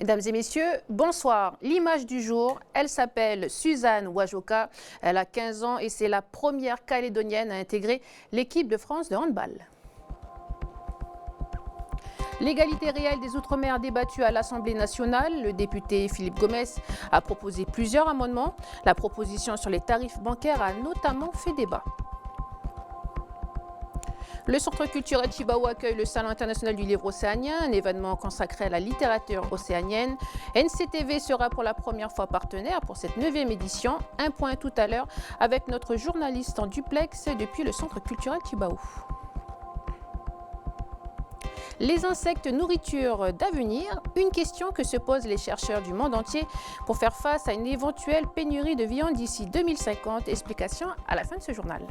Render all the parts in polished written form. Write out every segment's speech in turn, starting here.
Mesdames et messieurs, bonsoir. L'image du jour, elle s'appelle Suzanne Wajoka. Elle a 15 ans et c'est la première Calédonienne à intégrer l'équipe de France de handball. L'égalité réelle des Outre-mer débattue à l'Assemblée nationale. Le député Philippe Gomès a proposé plusieurs amendements. La proposition sur les tarifs bancaires a notamment fait débat. Le Centre culturel Chibaou accueille le Salon international du livre océanien, un événement consacré à la littérature océanienne. NCTV sera pour la première fois partenaire pour cette 9e édition. Un point tout à l'heure avec notre journaliste en duplex depuis le Centre culturel Chibaou. Les insectes nourriture d'avenir, une question que se posent les chercheurs du monde entier pour faire face à une éventuelle pénurie de viande d'ici 2050. Explication à la fin de ce journal.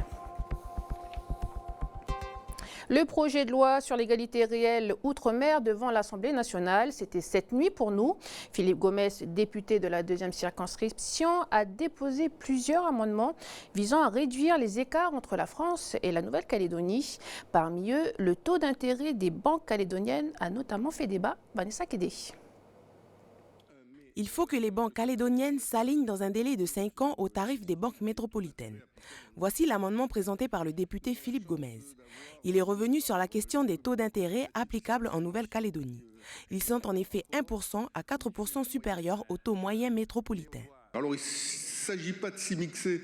Le projet de loi sur l'égalité réelle outre-mer devant l'Assemblée nationale, c'était cette nuit pour nous. Philippe Gomès, député de la 2e circonscription, a déposé plusieurs amendements visant à réduire les écarts entre la France et la Nouvelle-Calédonie. Parmi eux, le taux d'intérêt des banques calédoniennes a notamment fait débat. Vanessa Kédé. Il faut que les banques calédoniennes s'alignent dans un délai de 5 ans aux tarifs des banques métropolitaines. Voici l'amendement présenté par le député Philippe Gomès. Il est revenu sur la question des taux d'intérêt applicables en Nouvelle-Calédonie. Ils sont en effet 1% à 4% supérieurs au taux moyen métropolitain. Alors il ne s'agit pas de s'immiscer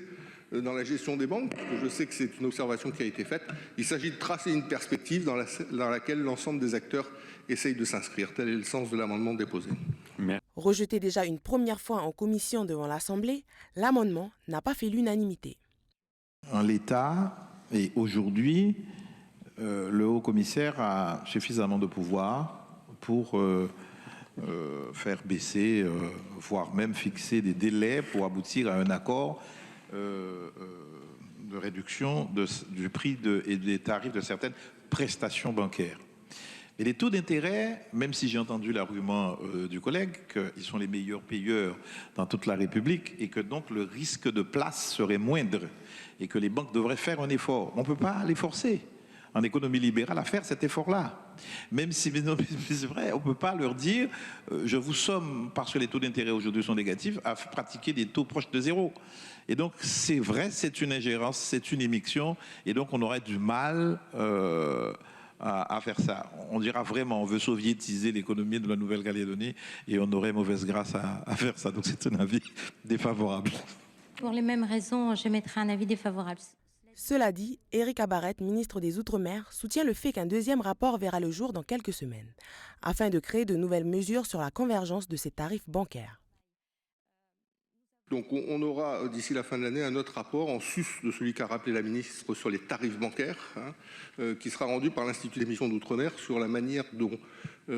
dans la gestion des banques, parce que je sais que c'est une observation qui a été faite. Il s'agit de tracer une perspective dans laquelle l'ensemble des acteurs essayent de s'inscrire. Tel est le sens de l'amendement déposé. Rejeté déjà une première fois en commission devant l'Assemblée, l'amendement n'a pas fait l'unanimité. En l'état, et aujourd'hui, le haut-commissaire a suffisamment de pouvoir pour faire baisser, voire même fixer des délais pour aboutir à un accord de réduction du prix et des tarifs de certaines prestations bancaires. Et les taux d'intérêt, même si j'ai entendu l'argument du collègue qu'ils sont les meilleurs payeurs dans toute la République et que donc le risque de place serait moindre et que les banques devraient faire un effort, on ne peut pas les forcer en économie libérale à faire cet effort-là. Même si c'est vrai, on ne peut pas leur dire je vous somme, parce que les taux d'intérêt aujourd'hui sont négatifs, à pratiquer des taux proches de zéro. Et donc c'est vrai, c'est une ingérence, c'est une émission, et donc on aurait du mal à faire ça. On dira vraiment, on veut soviétiser l'économie de la Nouvelle-Calédonie et on aurait mauvaise grâce à faire ça. Donc c'est un avis défavorable. Pour les mêmes raisons, j'émettrai un avis défavorable. Cela dit, Éric Abaret, ministre des Outre-mer, soutient le fait qu'un deuxième rapport verra le jour dans quelques semaines, afin de créer de nouvelles mesures sur la convergence de ces tarifs bancaires. Donc on aura d'ici la fin de l'année un autre rapport en sus de celui qu'a rappelé la ministre sur les tarifs bancaires, qui sera rendu par l'Institut d'émission d'Outre-mer sur la manière dont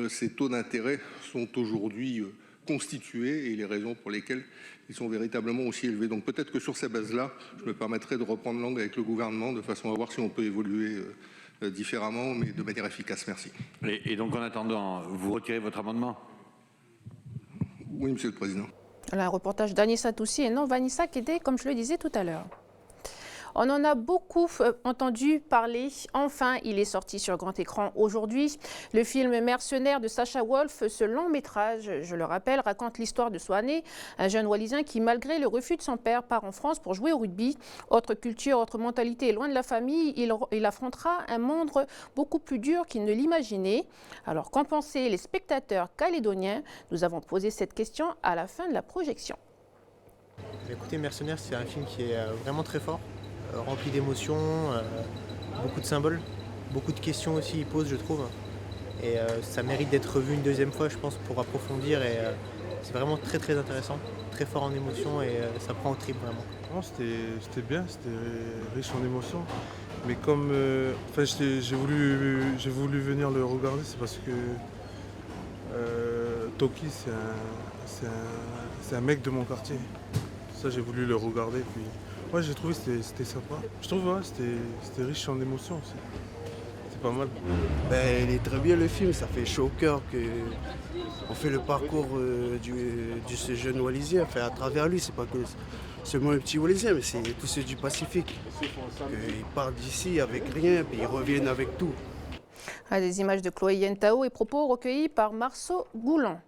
ces taux d'intérêt sont aujourd'hui constitués et les raisons pour lesquelles ils sont véritablement aussi élevés. Donc peut-être que sur ces bases-là, je me permettrai de reprendre langue avec le gouvernement de façon à voir si on peut évoluer différemment, mais de manière efficace. Merci. Et donc en attendant, vous retirez votre amendement ? Oui, Monsieur le Président. Un reportage d'Anissa Toussi et non Vanessa Kédé, comme je le disais tout à l'heure. On en a beaucoup entendu parler. Enfin, il est sorti sur grand écran aujourd'hui. Le film Mercenaires de Sacha Wolf, ce long métrage, je le rappelle, raconte l'histoire de Swané, un jeune Wallisien qui, malgré le refus de son père, part en France pour jouer au rugby. Autre culture, autre mentalité, loin de la famille, il affrontera un monde beaucoup plus dur qu'il ne l'imaginait. Alors, qu'en pensaient les spectateurs calédoniens? Nous avons posé cette question à la fin de la projection. Écoutez, Mercenaires, c'est un film qui est vraiment très fort. Rempli d'émotions, beaucoup de symboles, beaucoup de questions aussi il pose, je trouve. Et ça mérite d'être revu une deuxième fois, je pense, pour approfondir. Et c'est vraiment très très intéressant, très fort en émotions et ça prend au trip vraiment. Non, c'était bien, c'était riche en émotions. Mais comme j'ai voulu venir le regarder, c'est parce que Toki, c'est un mec de mon quartier. Ça, j'ai voulu le regarder. Puis ouais, j'ai trouvé que c'était sympa. Je trouve c'était riche en émotions aussi. C'est pas mal. Il est très bien le film, ça fait chaud au cœur qu'on fait le parcours de ce jeune Wallisien. Enfin, à travers lui, c'est pas que seulement un petit Wallisien, mais c'est tous ceux du Pacifique. Ils partent d'ici avec rien, puis ils reviennent avec tout. Des images de Chloé Yentao et propos recueillis par Marceau Goulan.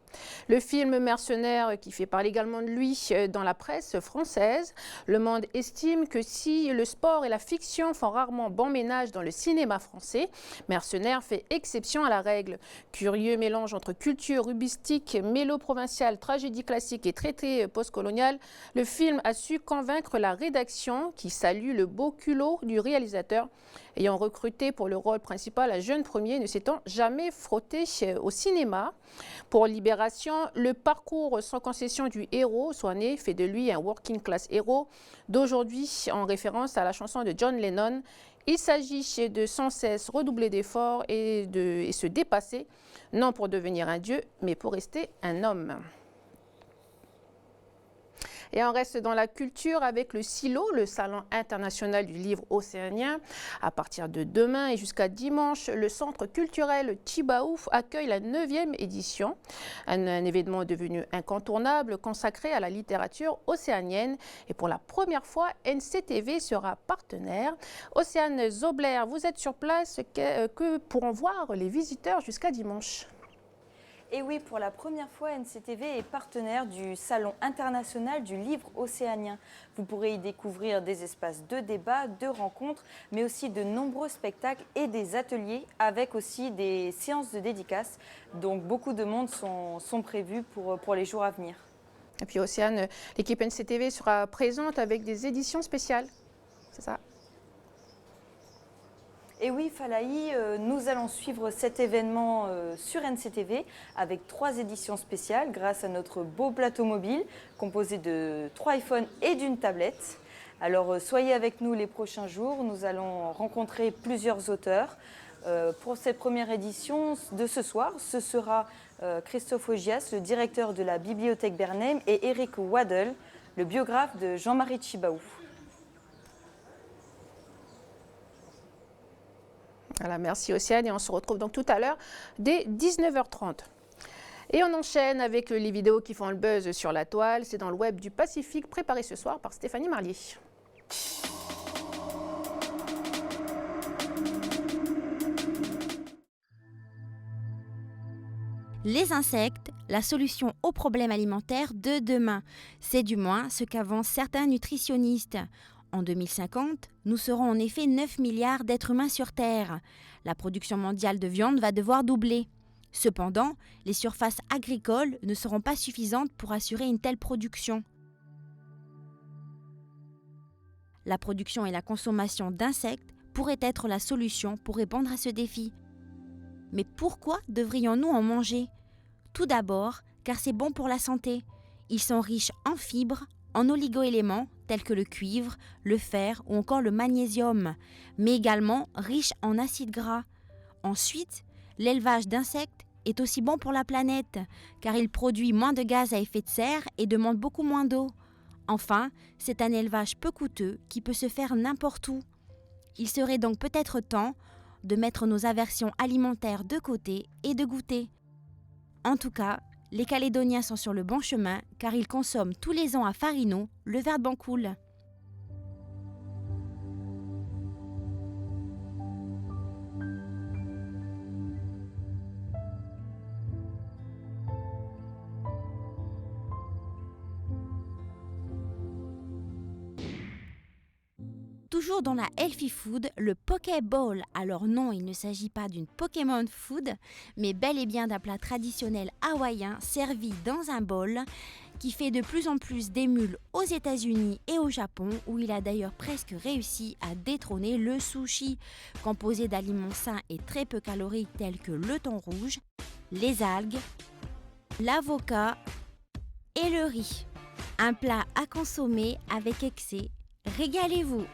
Le film Mercenaires qui fait parler également de lui dans la presse française. Le Monde estime que si le sport et la fiction font rarement bon ménage dans le cinéma français, Mercenaires fait exception à la règle. Curieux mélange entre culture rubistique, mélo-provinciale, tragédie classique et traité postcolonial, le film a su convaincre la rédaction qui salue le beau culot du réalisateur, ayant recruté pour le rôle principal un jeune premier ne s'étant jamais frotté au cinéma. Pour Libération, le parcours sans concession du héros soigné fait de lui un working class héros d'aujourd'hui, en référence à la chanson de John Lennon. Il s'agit de sans cesse redoubler d'efforts et se dépasser, non pour devenir un dieu, mais pour rester un homme. Et on reste dans la culture avec le SILO, le Salon international du livre océanien. À partir de demain et jusqu'à dimanche, le Centre culturel Tjibaou accueille la 9e édition. Un événement devenu incontournable consacré à la littérature océanienne. Et pour la première fois, NCTV sera partenaire. Océane Zobler, vous êtes sur place. Que pourront voir les visiteurs jusqu'à dimanche? Et oui, pour la première fois, NCTV est partenaire du Salon international du livre océanien. Vous pourrez y découvrir des espaces de débat, de rencontres, mais aussi de nombreux spectacles et des ateliers, avec aussi des séances de dédicaces. Donc beaucoup de monde sont prévus pour les jours à venir. Et puis Océane, l'équipe NCTV sera présente avec des éditions spéciales, c'est ça? Et oui, Falaï, nous allons suivre cet événement sur NCTV avec 3 éditions spéciales grâce à notre beau plateau mobile composé de 3 iPhones et d'une tablette. Alors soyez avec nous les prochains jours, nous allons rencontrer plusieurs auteurs. Pour cette première édition de ce soir, ce sera Christophe Augias, le directeur de la Bibliothèque Bernheim, et Eric Waddell, le biographe de Jean-Marie Tjibaou. Voilà, merci Océane et on se retrouve donc tout à l'heure dès 19h30. Et on enchaîne avec les vidéos qui font le buzz sur la toile. C'est dans le web du Pacifique, préparé ce soir par Stéphanie Marlier. Les insectes, la solution aux problèmes alimentaires de demain. C'est du moins ce qu'avancent certains nutritionnistes. En 2050, nous serons en effet 9 milliards d'êtres humains sur Terre. La production mondiale de viande va devoir doubler. Cependant, les surfaces agricoles ne seront pas suffisantes pour assurer une telle production. La production et la consommation d'insectes pourraient être la solution pour répondre à ce défi. Mais pourquoi devrions-nous en manger? Tout d'abord, car c'est bon pour la santé. Ils sont riches en fibres, en oligo-éléments tels que le cuivre, le fer ou encore le magnésium, mais également riches en acides gras. Ensuite, l'élevage d'insectes est aussi bon pour la planète, car il produit moins de gaz à effet de serre et demande beaucoup moins d'eau. Enfin, c'est un élevage peu coûteux qui peut se faire n'importe où. Il serait donc peut-être temps de mettre nos aversions alimentaires de côté et de goûter. En tout cas, les Calédoniens sont sur le bon chemin car ils consomment tous les ans à Farino le ver de Bancoul. Toujours dans la healthy food, le Pokéball. Alors non, il ne s'agit pas d'une Pokémon food, mais bel et bien d'un plat traditionnel hawaïen servi dans un bol qui fait de plus en plus d'émules aux États-Unis et au Japon, où il a d'ailleurs presque réussi à détrôner le sushi, composé d'aliments sains et très peu caloriques tels que le thon rouge, les algues, l'avocat et le riz. Un plat à consommer avec excès. Régalez-vous!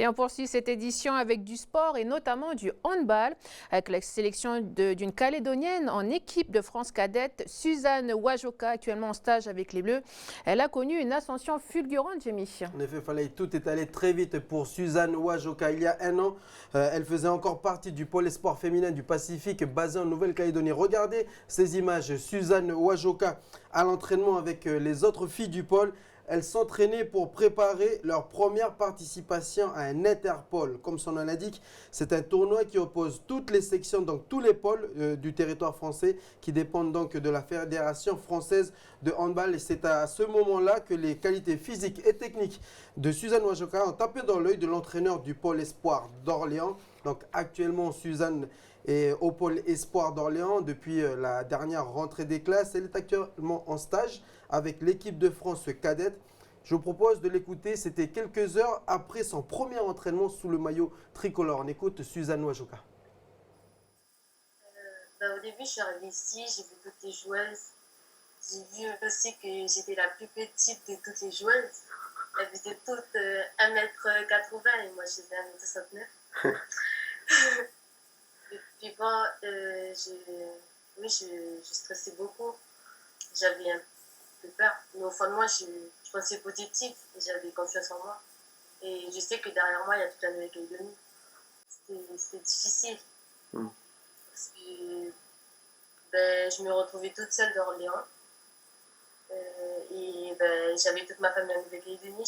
Et on poursuit cette édition avec du sport et notamment du handball, avec la sélection d'une Calédonienne en équipe de France cadette, Suzanne Wajoka, actuellement en stage avec les Bleus. Elle a connu une ascension fulgurante, Jémy. En effet, tout est allé très vite pour Suzanne Wajoka. Il y a un an, elle faisait encore partie du pôle espoir féminin du Pacifique basé en Nouvelle-Calédonie. Regardez ces images, Suzanne Wajoka à l'entraînement avec les autres filles du pôle. elles s'entraînaient pour préparer leur première participation à un Interpol. Comme son nom l'indique, c'est un tournoi qui oppose toutes les sections, donc tous les pôles du territoire français qui dépendent donc de la Fédération française de handball. Et c'est à ce moment-là que les qualités physiques et techniques de Suzanne Ouajoka ont tapé dans l'œil de l'entraîneur du pôle espoir d'Orléans. Donc actuellement, Suzanne est au pôle espoir d'Orléans depuis la dernière rentrée des classes. Elle est actuellement en stage avec l'équipe de France cadette. Je vous propose de l'écouter, c'était quelques heures après son premier entraînement sous le maillot tricolore. On écoute Suzanne Ouajoka. Au début, je suis arrivée ici, j'ai vu toutes les joueuses. J'ai vu aussi que j'étais la plus petite de toutes les joueuses. Elles faisaient toutes 1m80 et moi je faisais 1m69. Et puis bon, je stressais beaucoup. J'avais un peu peur. Mais au fond de moi, je pensais positif et j'avais confiance en moi. Et je sais que derrière moi, il y a toute la Nouvelle-Calédonie. C'était difficile. Parce que je me retrouvais toute seule d'Orléans. Et j'avais toute ma famille en Nouvelle-Calédonie.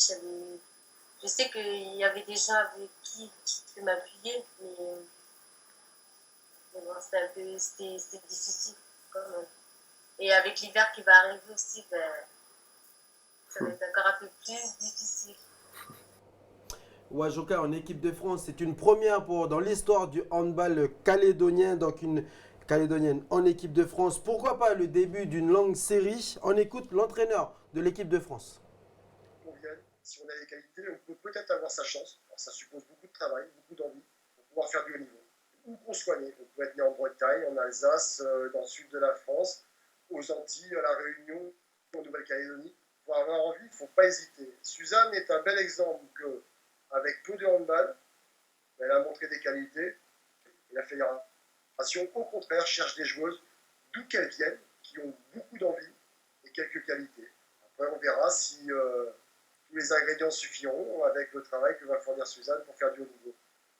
Je sais qu'il y avait des gens avec qui je peux m'appuyer, mais bon, c'était difficile quand même. Et avec l'hiver qui va arriver aussi, ça va être encore un peu plus difficile. Ouajoka en équipe de France, c'est une première dans l'histoire du handball calédonien, donc une calédonienne en équipe de France. Pourquoi pas le début d'une longue série? On écoute l'entraîneur de l'équipe de France. Si on a les qualités, on peut peut-être avoir sa chance. Alors, ça suppose beaucoup de travail, beaucoup d'envie pour pouvoir faire du haut niveau. Où qu'on soit né, on peut être né en Bretagne, en Alsace, dans le sud de la France, aux Antilles, à La Réunion, en Nouvelle-Calédonie. Pour avoir envie, il ne faut pas hésiter. Suzanne est un bel exemple qu'avec peu de handball, elle a montré des qualités. Et la fédération, au contraire, cherche des joueuses, d'où qu'elles viennent, qui ont beaucoup d'envie et quelques qualités. Après, on verra si tous les ingrédients suffiront avec le travail que va fournir Suzanne pour faire du haut niveau.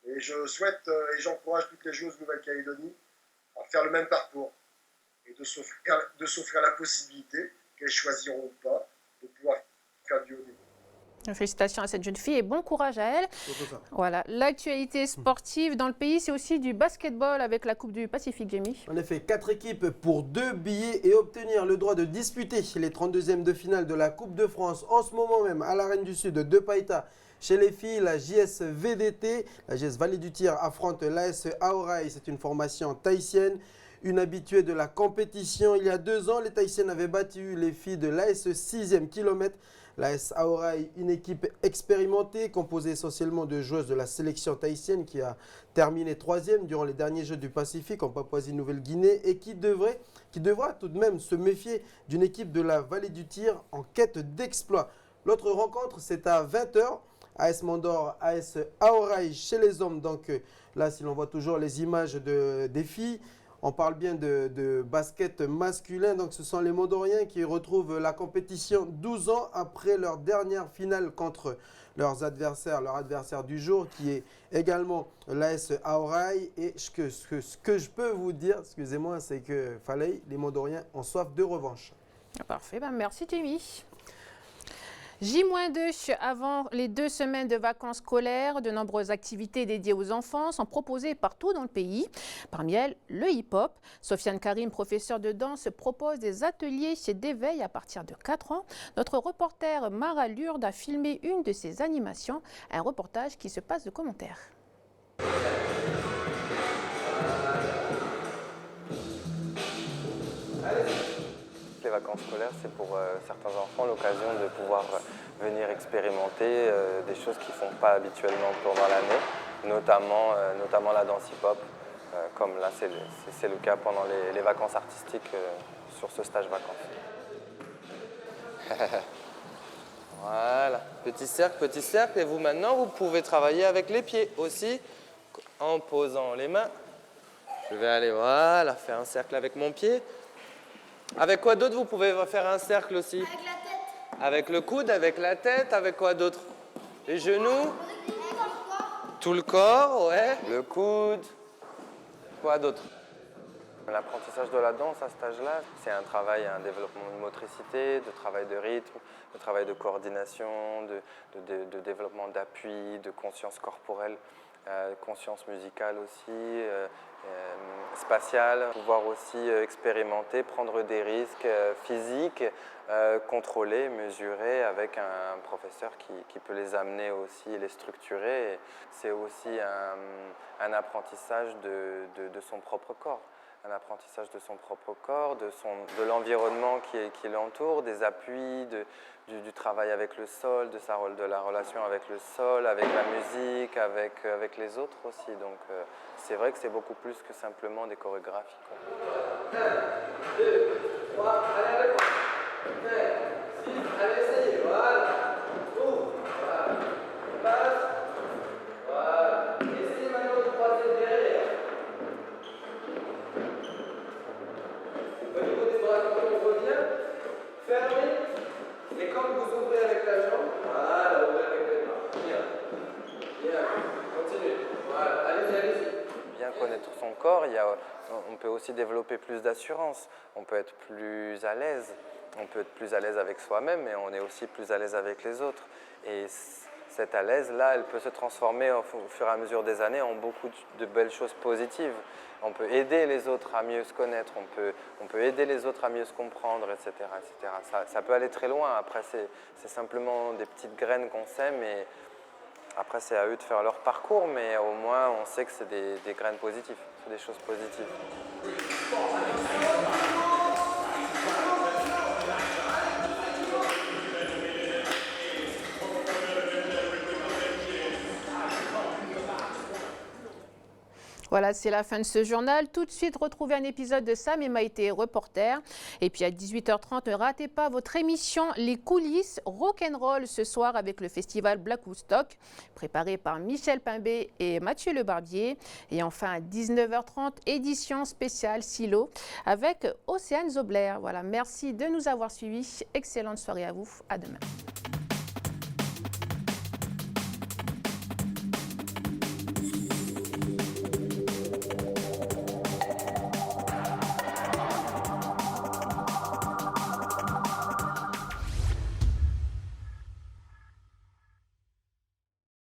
Et je souhaite et j'encourage toutes les joueuses de Nouvelle-Calédonie à faire le même parcours et de s'offrir la possibilité, qu'elles choisiront ou pas, de pouvoir faire du haut niveau. Félicitations à cette jeune fille et bon courage à elle. Voilà, l'actualité sportive dans le pays, c'est aussi du basketball avec la Coupe du Pacifique, Jamie. En effet, 4 équipes pour 2 billets et obtenir le droit de disputer les 32e de finale de la Coupe de France en ce moment même à l'Arène du Sud de Païta. Chez les filles, la JS VDT, la JS Vallée du Tir affronte l'AS Aorai. C'est une formation tahitienne. Une habituée de la compétition, il y a 2 ans, les Tahitiennes avaient battu les filles de l'AS 6e kilomètre. L'AS Aorai, une équipe expérimentée composée essentiellement de joueuses de la sélection tahitienne qui a terminé 3e durant les derniers Jeux du Pacifique en Papouasie-Nouvelle-Guinée et qui devra tout de même se méfier d'une équipe de la Vallée du Tir en quête d'exploit. L'autre rencontre, c'est à 20h. AS Mandor, AS Aorai chez les hommes. Donc là, si l'on voit toujours les images des filles, on parle bien de basket masculin. Donc ce sont les Mondoriens qui retrouvent la compétition 12 ans après leur dernière finale contre leur adversaire du jour, qui est également l'AS Aorai. Et ce que je peux vous dire, excusez-moi, c'est que les Mondoriens ont soif de revanche. Parfait, merci Jamie. J-2 avant les 2 semaines de vacances scolaires, de nombreuses activités dédiées aux enfants sont proposées partout dans le pays. Parmi elles, le hip-hop. Sofiane Karim, professeur de danse, propose des ateliers d'éveil à partir de 4 ans. Notre reporter Mara Lourde a filmé une de ces animations, un reportage qui se passe de commentaires. Les vacances scolaires, c'est pour certains enfants l'occasion de pouvoir venir expérimenter des choses qu'ils ne font pas habituellement pendant l'année, notamment la danse hip-hop, comme là c'est le cas pendant les vacances artistiques sur ce stage vacances. Voilà, petit cercle, et vous maintenant vous pouvez travailler avec les pieds aussi, en posant les mains. Je vais aller, voilà, faire un cercle avec mon pied. Avec quoi d'autre vous pouvez faire un cercle aussi? Avec la tête. Avec le coude, avec la tête, avec quoi d'autre? Les genoux? Tout le corps, ouais. Le coude. Quoi d'autre? L'apprentissage de la danse à cet âge-là, c'est un travail, un développement de motricité, de travail de rythme, de travail de coordination, de développement d'appui, de conscience corporelle, conscience musicale aussi, spatiale, pouvoir aussi expérimenter, prendre des risques physiques, contrôler, mesurer avec un professeur qui peut les amener aussi, les structurer. C'est aussi un apprentissage de son propre corps. Un apprentissage de son propre corps, de l'environnement qui l'entoure, des appuis, du travail avec le sol, de la relation avec le sol, avec la musique, avec les autres aussi. Donc c'est vrai que c'est beaucoup plus que simplement des chorégraphies. 1, 2, 3, allez, 5, 6, allez, essayez, voilà. Ouvre, voilà. Passe, voilà. Essayez maintenant de croiser derrière. Au niveau des bras, quand on revient, fermez. Et quand vous ouvrez avec la jambe, voilà, ouvrez avec les bras. Bien. Bien. Continuez. Voilà. Allez-y, allez-y. Bien connaître son corps, on peut aussi développer plus d'assurance, on peut être plus à l'aise, on peut être plus à l'aise avec soi-même, mais on est aussi plus à l'aise avec les autres. Et cette à l'aise-là, elle peut se transformer au fur et à mesure des années en beaucoup de belles choses positives. On peut aider les autres à mieux se connaître, on peut aider les autres à mieux se comprendre, etc. etc. Ça peut aller très loin. Après, c'est simplement des petites graines qu'on sème et après, c'est à eux de faire leur parcours, mais au moins, on sait que c'est des graines positives, c'est des choses positives. Voilà, c'est la fin de ce journal. Tout de suite, retrouvez un épisode de Sam et Maïté, reporter. Et puis à 18h30, ne ratez pas votre émission Les coulisses rock'n'roll ce soir avec le festival Black Woodstock, préparé par Michel Pimbé et Mathieu Le Barbier. Et enfin à 19h30, édition spéciale Silo avec Océane Zobler. Voilà, merci de nous avoir suivis. Excellente soirée à vous. À demain.